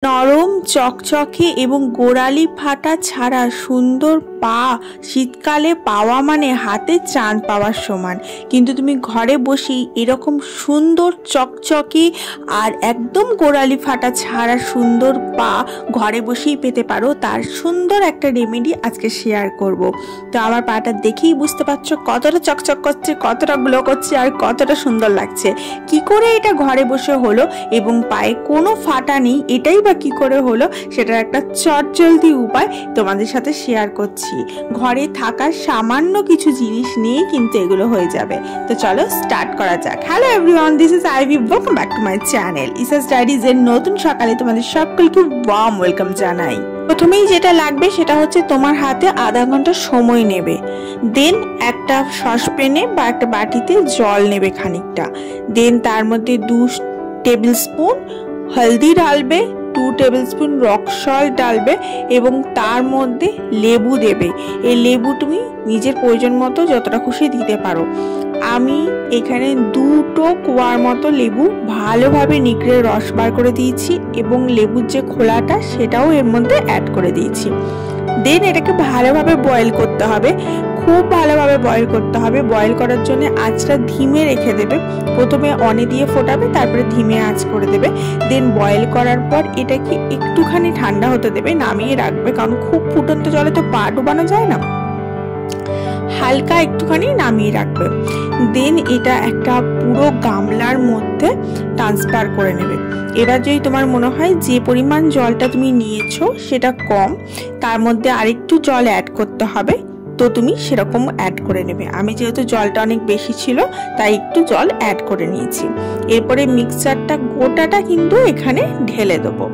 নরম চকচকে এবং গোড়ালি ফাটা ছাড়া সুন্দর পা শীতকালে পাওয়া মানে হাতে চাঁদ পাওয়ার সমান। কিন্তু তুমি ঘরে বসেই এরকম সুন্দর চকচকে আর একদম গোড়ালি ফাটা ছাড়া সুন্দর পা ঘরে বসেই পেতে পারো। তার সুন্দর একটা রেমেডি আজকে শেয়ার করব। তো আমার পাটা দেখেই বুঝতে পারছো কতটা চকচক করছে, কতটা গ্লো করছে আর কতটা সুন্দর লাগছে। কি করে এটা ঘরে বসে হলো এবং পায়ে কোনো ফাটা নেই, এটাই কি করে হলো সেটার একটা চটজলদি উপায় তোমাদের সাথে শেয়ার করছি। ঘরে থাকা সামান্য কিছু জিনিস নিয়ে কিন্তু এগুলো হয়ে যাবে। তো চলো স্টার্ট করা যাক। Hello everyone, this is Ivy, welcome back to my channel Isa's diaries এর নতুন সকালে তোমাদের সকলকে ওয়ার্ম ওয়েলকাম জানাই। প্রথমেই যেটা লাগবে সেটা হচ্ছে তোমার হাতে আধা ঘন্টা সময় নেবে। দেন একটা সসপ্যানে বা একটা বাটিতে জল নেবে খানিকটা। দেন তার মধ্যে 2 টেবিল স্পুন হলদি ডালবে, 2 টেবিল স্পুন রক সল্ট ডালবে এবং তার মধ্যে লেবু দেবে। এই লেবু তুমি নিজের প্রয়োজন মতো যতটা খুশি দিতে পারো। আমি এখানে 2টো কোয়ার মতো লেবু ভালোভাবে নিগড়ে রস বার করে দিয়েছি এবং লেবুর যে খোলাটা সেটাও এর মধ্যে অ্যাড করে দিয়েছি। দেন এটাকে ভালোভাবে বয়েল করতে হবে, খুব ভালোভাবে বয়েল করতে হবে। বয়েল করার জন্য আঁচটা ধিমে রেখে দেবে। প্রথমে অনে দিয়ে ফোটাবে, তারপরে ধিমে আঁচ করে দেবে। দেন বয়েল করার পর এটাকে একটুখানি ঠান্ডা হতে দেবে, নামিয়ে রাখবে, কারণ খুব ফুটন্ত জলে তো পা ডুবানো যায় না। হালকা একটুখানি নামিয়ে রাখবে। দেন এটা একটা পুরো গামলার মধ্যে ট্রান্সফার করে নেবে। এবার যদি তোমার মনে হয় যে পরিমাণ জলটা তুমি নিয়েছো সেটা কম, তার মধ্যে আরেকটু জল অ্যাড করতে হবে, তো তুমি সেরকম অ্যাড করে নেবে। আমি যেহেতু জলটা অনেক বেশি ছিল তাই একটু জল অ্যাড করে নিয়েছি। এরপরে মিক্সচারটা গোটাটা কিন্তু এখানে ঢেলে দেবো।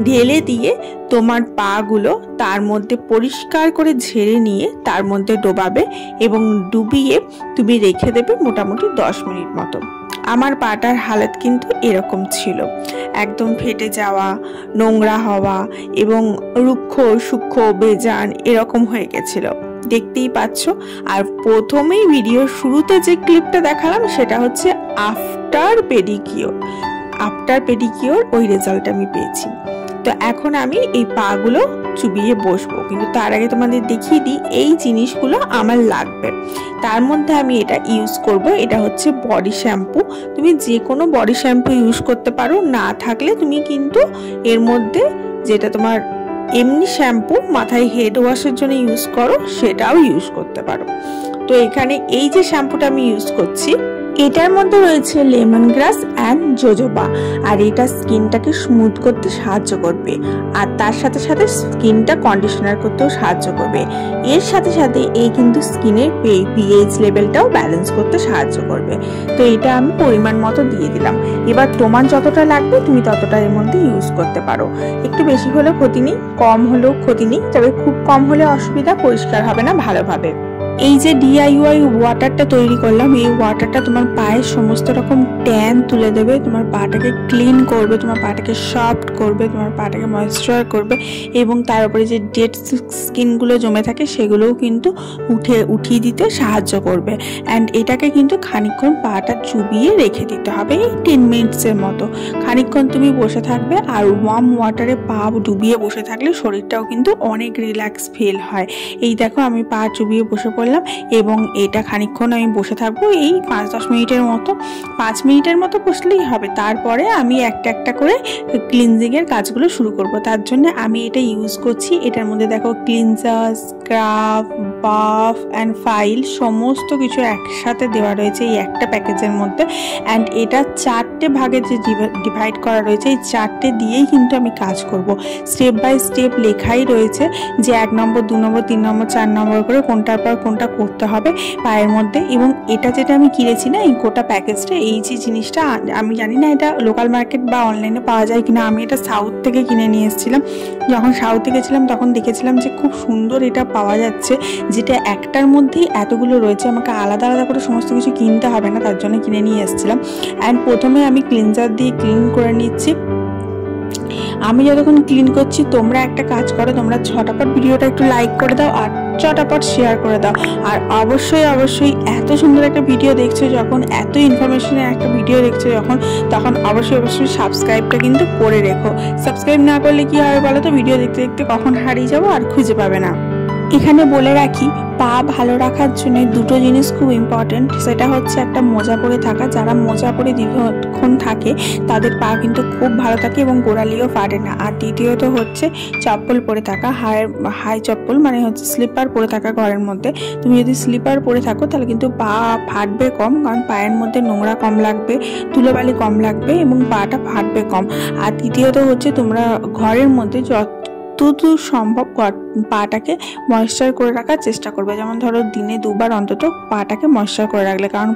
ঢেলে দিয়ে তোমার পাগুলো তার মধ্যে পরিষ্কার করে ঝেড়ে নিয়ে তার মধ্যে ডোবাবে এবং ডুবিয়ে তুমি রেখে দেবে মোটামুটি 10 মিনিট মতো। আমার পাটার হালত কিন্তু এরকম ছিল, একদম ফেটে যাওয়া, নোংরা হওয়া এবং রুক্ষ সূক্ষ্ম বেজান এরকম হয়ে গেছিল, দেখতেই পাচ্ছ। আর প্রথমেই ভিডিওর শুরুতে যে ক্লিপটা দেখালাম সেটা হচ্ছে আফটার পেডিকিওর ওই রেজাল্ট আমি পেয়েছি। তো এখন আমি এই পাগুলো চুবিয়ে বসবো, কিন্তু তার আগে তোমাদের দেখিয়ে দিই এই জিনিসগুলো আমার লাগবে। তার মধ্যে আমি এটা ইউজ করব, এটা হচ্ছে বডি শ্যাম্পু। তুমি যে কোনো বডি শ্যাম্পু ইউজ করতে পারো, না থাকলে তুমি কিন্তু এর মধ্যে যেটা তোমার এমনি শ্যাম্পু মাথায় হেড ওয়াশের জন্য ইউজ করো সেটাও ইউজ করতে পারো। তো এখানে এই যে শ্যাম্পুটা আমি ইউজ করছি এটার মধ্যে রয়েছে লেমন গ্রাস অ্যান্ড জোজোবা, আর এটা স্কিনটাকে স্মুথ করতে সাহায্য করবে আর তার সাথে সাথে স্কিনটা কন্ডিশনার করতেও সাহায্য করবে। এর সাথে সাথে এই কিন্তু স্কিনের পিএইচ লেভেলটাও ব্যালেন্স করতে সাহায্য করবে। তো এটা আমি পরিমাণ মতো দিয়ে দিলাম। এবার তোমার যতটা লাগবে তুমি ততটা এর মধ্যে ইউজ করতে পারো। একটু বেশি হলেও ক্ষতি নেই, কম হলেও ক্ষতি নেই, তবে খুব কম হলে অসুবিধা, পরিষ্কার হবে না ভালোভাবে। এই যে ডিআইওয়াই ওয়াটারটা তৈরি করলাম, এই ওয়াটারটা তোমার পায়ের সমস্ত রকম ট্যান তুলে দেবে, তোমার পাটাকে ক্লিন করবে, তোমার পাটাকে সফট করবে, তোমার পাটাকে ময়েশ্চার করবে এবং তার উপরে যে ডেড স্কিনগুলো জমে থাকে সেগুলোও কিন্তু উঠিয়ে দিতে সাহায্য করবে। অ্যান্ড এটাকে কিন্তু খানিকক্ষণ পাটা চুবিয়ে রেখে দিতে হবে, এই 10 মিনিটসের মতো। খানিকক্ষণ তুমি বসে থাকবে আর ওয়ার্ম ওয়াটারে পা ডুবিয়ে বসে থাকলে শরীরটাও কিন্তু অনেক রিল্যাক্স ফিল হয়। এই দেখো আমি পা চুবিয়ে বসে পড়লাম এবং এটা খানিকক্ষণ আমি বসে থাকবো, এই 5-10 মিনিটের মতো। 5 মিনিটের মতো বসলেই হবে। তারপরে আমি একটা একটা করে ক্লিনজিং এর কাজগুলো শুরু করব। তার জন্য আমি এটা ইউজ করছি। এটার মধ্যে দেখো ক্লিনজার, স্ক্রাব, বাফ অ্যান্ড ফাইল সমস্ত কিছু একসাথে দেওয়া রয়েছে এই একটা প্যাকেজের মধ্যে। অ্যান্ড এটা 4টে ভাগে যে ডিভাইড করা রয়েছে, এই 4টে দিয়েই কিন্তু আমি কাজ করব। স্টেপ বাই স্টেপ লেখাই রয়েছে যে 1 নম্বর 2 নম্বর 3 নম্বর 4 নম্বর করে কোনটার পর কোনটা করতে হবে পায়ের মধ্যে। এবং এটা যেটা আমি কিনেছি না এই গোটা প্যাকেজটা, এই যে জিনিসটা আমি জানি না এটা লোকাল মার্কেট বা অনলাইনে পাওয়া যায় কিনা, আমি এটা সাউথ থেকে কিনে নিয়ে এসেছিলাম। যখন সাউথে গেছিলাম তখন দেখেছিলাম যে খুব সুন্দর এটা পাওয়া যাচ্ছে, যেটা একটার মধ্যেই এতগুলো রয়েছে, আমাকে আলাদা আলাদা করে সমস্ত কিছু কিনতে হবে না, তার জন্য কিনে নিয়ে এসেছিলাম। অ্যান্ড প্রথমে আমি ক্লিনজার দিয়ে ক্লিন করে নিচ্ছি। আমি যতক্ষণ ক্লিন করছি তোমরা একটা কাজ করো, তোমরা ঝটাপট ভিডিওটা একটু লাইক করে দাও আর চটাপট শেয়ার করে দাও। আর অবশ্যই অবশ্যই এত সুন্দর একটা ভিডিও দেখছো যখন, এত ইনফরমেশনের একটা ভিডিও দেখছো যখন, তখন অবশ্যই অবশ্যই সাবস্ক্রাইবটা কিন্তু করে রেখো। সাবস্ক্রাইব না করলে কি হবে বলো তো, ভিডিও দেখতে দেখতে কখন হারিয়ে যাবো আর খুঁজে পাবে না। এখানে বলে রাখি, পা ভালো রাখার জন্য দুটো জিনিস খুব ইম্পর্টেন্ট। সেটা হচ্ছে একটা মোজা পরে থাকা। যারা মোজা পরে দীর্ঘক্ষণ থাকে তাদের পা কিন্তু খুব ভালো থাকে এবং গোড়ালিও ফাটে না। আর দ্বিতীয়ত হচ্ছে চপ্পল পরে থাকা, হাই চপ্পল, মানে হচ্ছে স্লিপার পরে থাকা ঘরের মধ্যে। তুমি যদি স্লিপার পরে থাকো তাহলে কিন্তু পা ফাটবে কম, কারণ পায়ের মধ্যে নোংরা কম লাগবে, ধুলোবালি কম লাগবে এবং পাটা ফাটবে কম। আর তৃতীয়ত হচ্ছে তোমরা ঘরের মধ্যে যতদূর সম্ভব পাটাকে ময়েশ্চার করে রাখার চেষ্টা করবে। যেমন ধরো দিনে 2 বার অন্তত পাটাকে ময়েশ্চার করে রাখলে, কারণ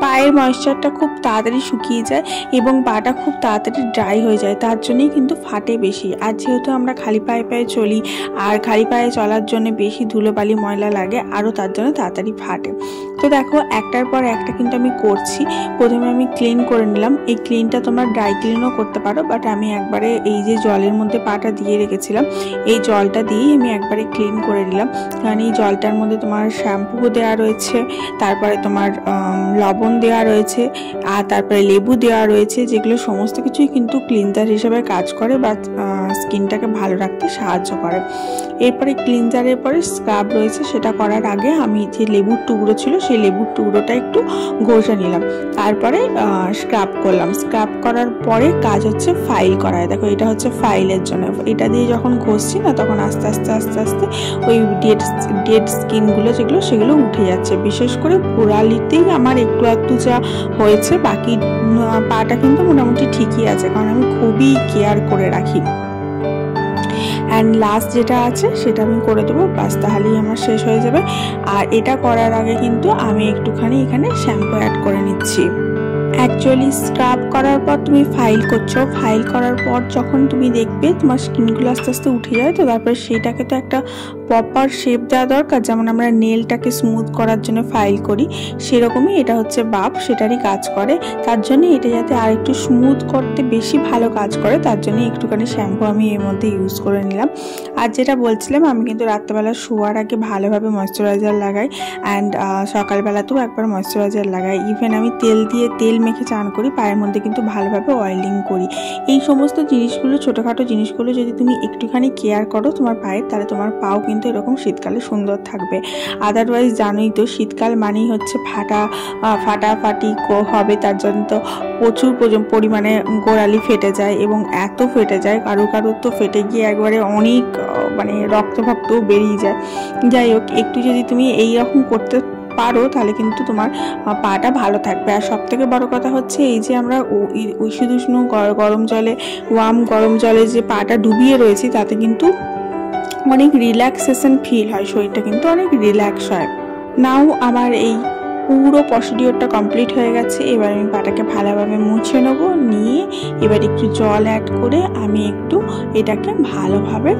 পায়ের ময়েশ্চারটা খুব তাড়াতাড়ি শুকিয়ে যায় এবং পাটা খুব তাড়াতাড়ি ড্রাই হয়ে যায়, তার জন্যই কিন্তু ফাটে বেশি। আর যেহেতু আমরা খালি পায়ে চলি, আর খালি পায়ে চলার জন্য বেশি ধুলোবালি ময়লা লাগে, আরও তার জন্য তাড়াতাড়ি ফাটে। তো দেখো একটার পর একটা কিন্তু আমি করছি। প্রথমে আমি ক্লিন করে নিলাম। এই ক্লিনটা তোমরা ড্রাই ক্লিনও করতে পারো, বাট আমি একবারে এই যে জলের মধ্যে পাটা দিয়ে রেখেছিলাম এই জলটা দিয়েই আমি একবারে ক্লিন করে নিলাম। কারণ এই জলটার মধ্যে তোমার শ্যাম্পু দেওয়া রয়েছে, তারপরে তোমার লবণ দেওয়া রয়েছে, আর তারপরে লেবু দেওয়া রয়েছে, যেগুলো সমস্ত কিছুই কিন্তু ক্লিনজার হিসেবে কাজ করে বা স্কিনটাকে ভালো রাখতে সাহায্য করে। এরপরে ক্লিনজারের পরে স্ক্রাব রয়েছে, সেটা করার আগে আমি যে লেবুর টুকরো ছিল সেই লেবুর টুকরোটা একটু ঘষে নিলাম, তারপরে স্ক্রাব করলাম। স্ক্রাব করার পরে কাজ হচ্ছে ফাইল করা। দেখো এটা হচ্ছে ফাইলের জন্য। এটা দিয়ে যখন ঘষছি না তখন আস্তে আস্তে আস্তে আস্তে ওই ডেড স্কিনগুলো যেগুলো সেগুলো উঠে যাচ্ছে। বিশেষ করে গোড়ালিতেই আমার একটু একটু যা হয়েছে, বাকি পাটা কিন্তু মোটামুটি ঠিকই আছে, কারণ আমি খুবই কেয়ার করে রাখি। অ্যান্ড লাস্ট যেটা আছে সেটা আমি করে দেবো, বাস তাহলেই আমার শেষ হয়ে যাবে। আর এটা করার আগে কিন্তু আমি একটুখানি এখানে শ্যাম্পু অ্যাড করে নিচ্ছি। অ্যাকচুয়ালি স্ক্রাব করার পর তুমি ফাইল করছো, ফাইল করার পর যখন তুমি দেখবে তোমার স্কিনগুলো আস্তে আস্তে উঠে যায়, তো তারপরে সেটাকে তো একটা প্রপার শেপ দেওয়া দরকার। যেমন আমরা নেলটাকে স্মুথ করার জন্য ফাইল করি, সেরকমই এটা হচ্ছে বাপ সেটারই কাজ করে। তার জন্য এটা যাতে আর একটু স্মুথ করতে বেশি ভালো কাজ করে, তার জন্য একটুখানি শ্যাম্পু আমি এর মধ্যে ইউজ করে নিলাম। আর যেটা বলছিলাম, আমি কিন্তু রাত্রেবেলা শোয়ার আগে ভালোভাবে ময়েশ্চারাইজার লাগাই, অ্যান্ড সকালবেলাতেও একবার ময়েশ্চারাইজার লাগাই। ইভেন আমি তেল মেখে চান করি, পায়ের মধ্যে কিন্তু ভালোভাবে অয়েলিং করি। এই সমস্ত জিনিসগুলো, ছোটোখাটো জিনিসগুলো যদি তুমি একটুখানি কেয়ার করো তোমার পায়ের, তাহলে তোমার পাও কিন্তু এরকম শীতকালে সুন্দর থাকবে। আদারওয়াইজ জানোই তো শীতকাল মানেই হচ্ছে ফাটাফাটি হবে, তার জন্য তো প্রচুর পরিমাণে গোড়ালি ফেটে যায় এবং এত ফেটে যায়, কারো তো ফেটে গিয়ে একবারে অনেক মানে রক্তভক্তও বেরিয়ে যায়। যাই হোক, একটু যদি তুমি এইরকম করতে পারো তাহলে কিন্তু তোমার পাটা ভালো থাকবে। আর সব থেকে বড় কথা হচ্ছে এই যে আমরা উষ্ণ গরম জলে, গরম জলে যে পাটা ডুবিয়ে রয়েছি, তাতে কিন্তু অনেক রিল্যাক্সেশন ফিল হয়, শরীরটা কিন্তু অনেক রিল্যাক্স হয়। নাও আমার এই পুরো প্রসিডিওরটা কমপ্লিট হয়ে গেছে। এবার আমি পাটাকে ভালোভাবে মুছে নেবো, নিয়ে এবার একটু জল অ্যাড করে আমি একটু এটাকে ভালোভাবে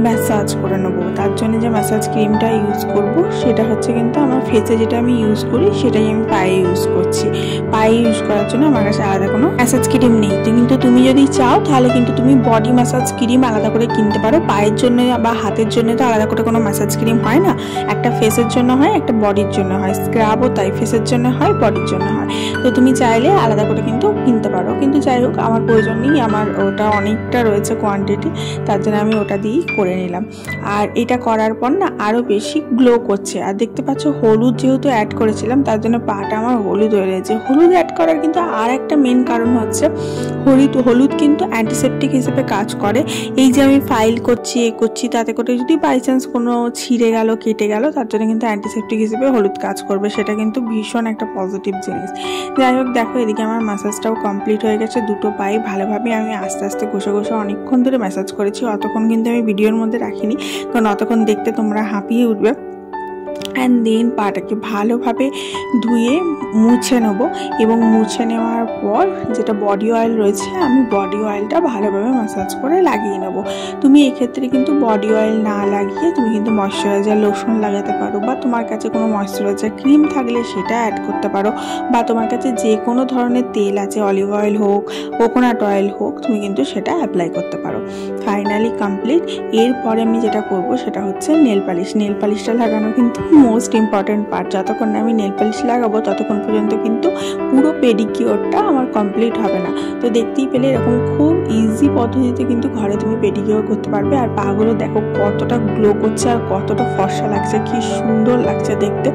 ম্যাসাজ করে নেবো। তার জন্য যে ম্যাসাজ ক্রিমটা ইউজ করব সেটা হচ্ছে কিন্তু আমার ফেসে যেটা আমি ইউজ করি সেটাই আমি পায়ে ইউজ করছি। পায়ে ইউজ করার জন্য আমার কাছে আলাদা কোনো ম্যাসাজ ক্রিম নেই। কিন্তু তুমি যদি চাও তাহলে কিন্তু তুমি বডি ম্যাসাজ ক্রিম আলাদা করে কিনতে পারো। পায়ের জন্য বা হাতের জন্য তো আলাদা করে কোনো ম্যাসাজ ক্রিম হয় না, একটা ফেসের জন্য হয়, একটা বডির জন্য হয়। স্ক্রাবও তাই, ফেসের জন্য হয়, বডির জন্য হয়। তো তুমি চাইলে আলাদা করে কিন্তু কিনতে পারো, কিন্তু যাই হোক আমার প্রয়োজন নেই, আমার ওটা অনেকটা রয়েছে কোয়ান্টিটি, তার জন্য আমি ওটা দিয়েই করে নিলাম। আর এটা করার পর না আরও বেশি গ্লো করছে। আর দেখতে পাচ্ছ হলুদ যেহেতু অ্যাড করেছিলাম তার জন্য পাটা আমার হলুদ হয়ে রয়েছে। হলুদ অ্যাড করার কিন্তু আর একটা মেন কারণ হচ্ছে হলুদ কিন্তু অ্যান্টিসেপটিক হিসেবে কাজ করে। এই যে আমি ফাইল করছি তাতে করে যদি বাই চান্স কোনো ছিঁড়ে গেল, কেটে গেল, তার জন্য কিন্তু অ্যান্টিসেপটিক হিসেবে হলুদ কাজ করবে, সেটা কিন্তু ভীষণ একটা পজিটিভ জিনিস। যাই হোক, দেখো এদিকে আমার ম্যাসাজটাও কমপ্লিট হয়ে গেছে। দুটো পায়ে ভালোভাবে আমি আস্তে আস্তে ঘষে অনেকক্ষণ ধরে ম্যাসাজ করেছি। অতক্ষণ কিন্তু আমি ভিডিওর মধ্যে রাখিনি, কারণ অতক্ষণ দেখতে তোমরা হাঁপিয়ে উঠবে। অ্যান্ড দেন পাটাকে ভালোভাবে ধুয়ে মুছে নেবো, এবং মুছে নেওয়ার পর যেটা বডি অয়েল রয়েছে আমি বডি অয়েলটা ভালোভাবে ম্যাসাজ করে লাগিয়ে নেবো। তুমি এক্ষেত্রে কিন্তু বডি অয়েল না লাগিয়ে তুমি কিন্তু ময়শ্চারাইজার লোশন লাগাতে পারো, বা তোমার কাছে কোনো ময়শ্চারাইজার ক্রিম থাকলে সেটা অ্যাড করতে পারো, বা তোমার কাছে যে কোনো ধরনের তেল আছে, অলিভ অয়েল হোক, কোকোনাট অয়েল হোক, তুমি কিন্তু সেটা অ্যাপ্লাই করতে পারো। Finally complete. এরপরে আমি যেটা করব সেটা হচ্ছে নেল পালিশটা লাগানো কিন্তু মোস্ট ইম্পর্টেন্ট পার্ট। যতক্ষণ না আমি নেল পালিশ লাগাবো ততক্ষণ পর্যন্ত কিন্তু পুরো পেডিকিওরটা আমার কমপ্লিট হবে না। তো দেখতেই পেলে এরকম খুব ইজি পদ্ধতিতে কিন্তু ঘরে তুমি পেডিকিওর করতে পারবে। আর পাগুলো দেখো কতটা গ্লো করছে আর কতটা ফর্সা লাগছে, কি সুন্দর লাগছে দেখতে।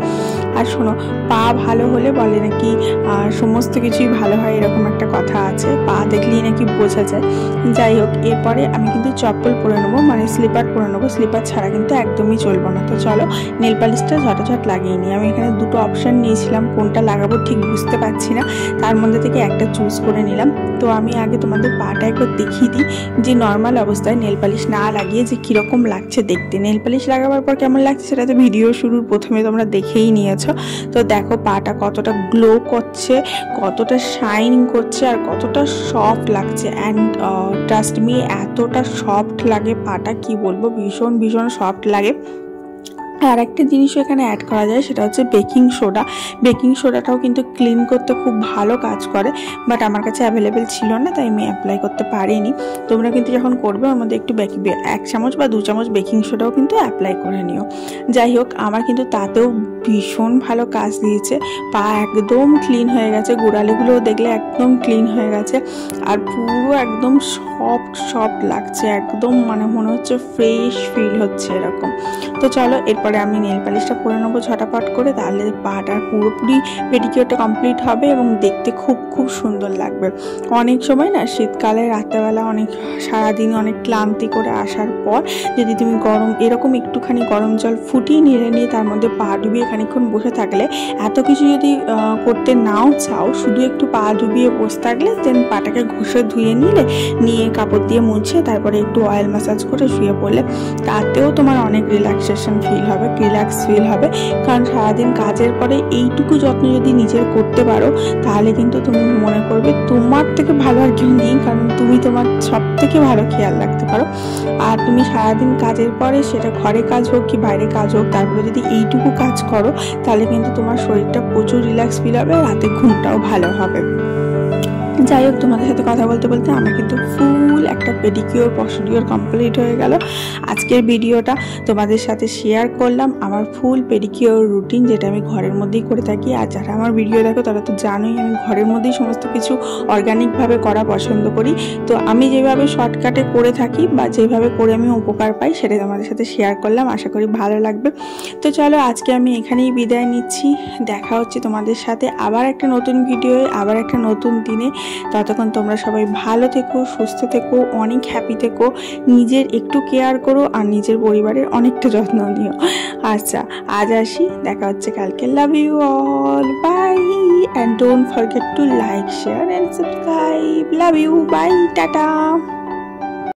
আর শোনো, পা ভালো হলে বলে নাকি সমস্ত কিছুই ভালো হয়, এরকম একটা কথা আছে, পা দেখলেই নাকি বোঝা যায়। যাই হোক, এরপরে আমি কিন্তু চপ্পল পরে নেবো, মানে স্লিপার পরে নেবো। স্লিপার ছাড়া কিন্তু একদমই চলবো না। তো চলো নেল পালিশটা ঝটাঝট লাগিয়ে নিই। আমি এখানে দুটো অপশান নিয়েছিলাম, কোনটা লাগাবো ঠিক বুঝতে পারছি না, তার মধ্যে থেকে একটা চুজ করে নিলাম। তো আমি আগে তোমাদের পাটা একবার দেখিয়ে দিই যে নর্মাল অবস্থায় নেল পালিশ না লাগিয়ে যে কীরকম লাগছে দেখতে। নেল পালিশ লাগাবার পর কেমন লাগছে সেটা তো ভিডিও শুরুর প্রথমে তোমরা দেখেই নিয়েছো। তো দেখো পাটা কতটা গ্লো করছে, কতটা শাইনিং করছে আর কতটা সফট লাগছে। অ্যান্ড ট্রাস্ট মি, এতটা সফট লাগে পাটা কি বলবো, ভীষণ ভীষণ সফট লাগে। আর একটা জিনিসও এখানে অ্যাড করা যায়, সেটা হচ্ছে বেকিং সোডাটাও কিন্তু ক্লিন করতে খুব ভালো কাজ করে, বাট আমার কাছে অ্যাভেলেবেল ছিল না, তাই আমি অ্যাপ্লাই করতে পারিনি। তোমরা কিন্তু যখন করবে ওর মধ্যে একটু 1 চামচ বা 2 চামচ বেকিং সোডাও কিন্তু অ্যাপ্লাই করে নিও। যাই হোক, আমার কিন্তু তাতেও ভীষণ ভালো কাজ দিয়েছে। পা একদম ক্লিন হয়ে গেছে, গোড়ালিগুলোও দেখলে একদম ক্লিন হয়ে গেছে, আর পুরো একদম সফট লাগছে, একদম মানে মনে হচ্ছে ফ্রেশ ফিল হচ্ছে এরকম। তো চলো এরপরে আমি নেল পালিশটা পরে নেবো ঝটাপট করে, তাহলে পাটা পুরোপুরি পেডিকিওরটা কমপ্লিট হবে এবং দেখতে খুব খুব সুন্দর লাগবে। অনেক সময় না শীতকালে রাত্রেবেলা সারাদিন অনেক ক্লান্তি করে আসার পর যদি তুমি এরকম একটুখানি গরম জল ফুটিয়ে নিয়ে তার মধ্যে পা ডুবিয়ে খানিকক্ষণ বসে থাকলে, এত কিছু যদি করতে নাও চাও, শুধু একটু পা ডুবিয়ে বসে থাকলে দেন পাটাকে ঘষে ধুয়ে নিয়ে কাপড় দিয়ে মুছে তারপরে একটু অয়েল ম্যাসাজ করে শুয়ে পড়লে, তাতেও তোমার অনেক রিল্যাক্স ফিল হবে। কারণ সারাদিন কাজের পরে এইটুকু যত্ন যদি নিজের করতে পারো, তাহলে কিন্তু তুমি মনে করবে তোমার থেকে ভালো আর কেউ নেই, কারণ তুমি তোমার সব থেকে ভালো খেয়াল রাখতে পারো। আর তুমি সারাদিন কাজের পরে, সেটা ঘরে কাজ হোক কি বাইরে কাজ হোক, তারপরে যদি এইটুকু কাজ করো, তাহলে কিন্তু তোমার শরীরটা প্রচুর রিল্যাক্স ফিল হবে, রাতে ঘুমটাও ভালো হবে। যাই হোক, তোমাদের সাথে কথা বলতে বলতে আমার কিন্তু ফুল একটা পেডিকিওর প্রসিডিওর কমপ্লিট হয়ে গেল। আজকের ভিডিওটা তোমাদের সাথে শেয়ার করলাম আমার ফুল পেডিকিওর রুটিন, যেটা আমি ঘরের মধ্যেই করে থাকি। আর যারা আমার ভিডিও দেখো তারা তো জানোই আমি ঘরের মধ্যেই সমস্ত কিছু অর্গানিকভাবে করা পছন্দ করি। তো আমি যেভাবে শর্টকাটে করে থাকি বা যেভাবে করে আমি উপকার পাই, সেটাই তোমাদের সাথে শেয়ার করলাম, আশা করি ভালো লাগবে। তো চলো আজকে আমি এখানেই বিদায় নিচ্ছি। দেখা হচ্ছে তোমাদের সাথে আবার একটা নতুন ভিডিওয়ে, আবার একটা নতুন দিনে। ততক্ষণ তোমরা সবাই ভালো থেকো, সুস্থ থেকো, অনেক হ্যাপি থেকো, নিজের একটু কেয়ার করো আর নিজের পরিবারের অনেকটা যত্ন নিও। আচ্ছা, আজ আসি, দেখা হচ্ছে কালকে। Love you all, bye, and don't forget to like, share and subscribe. Love you, bye, tata.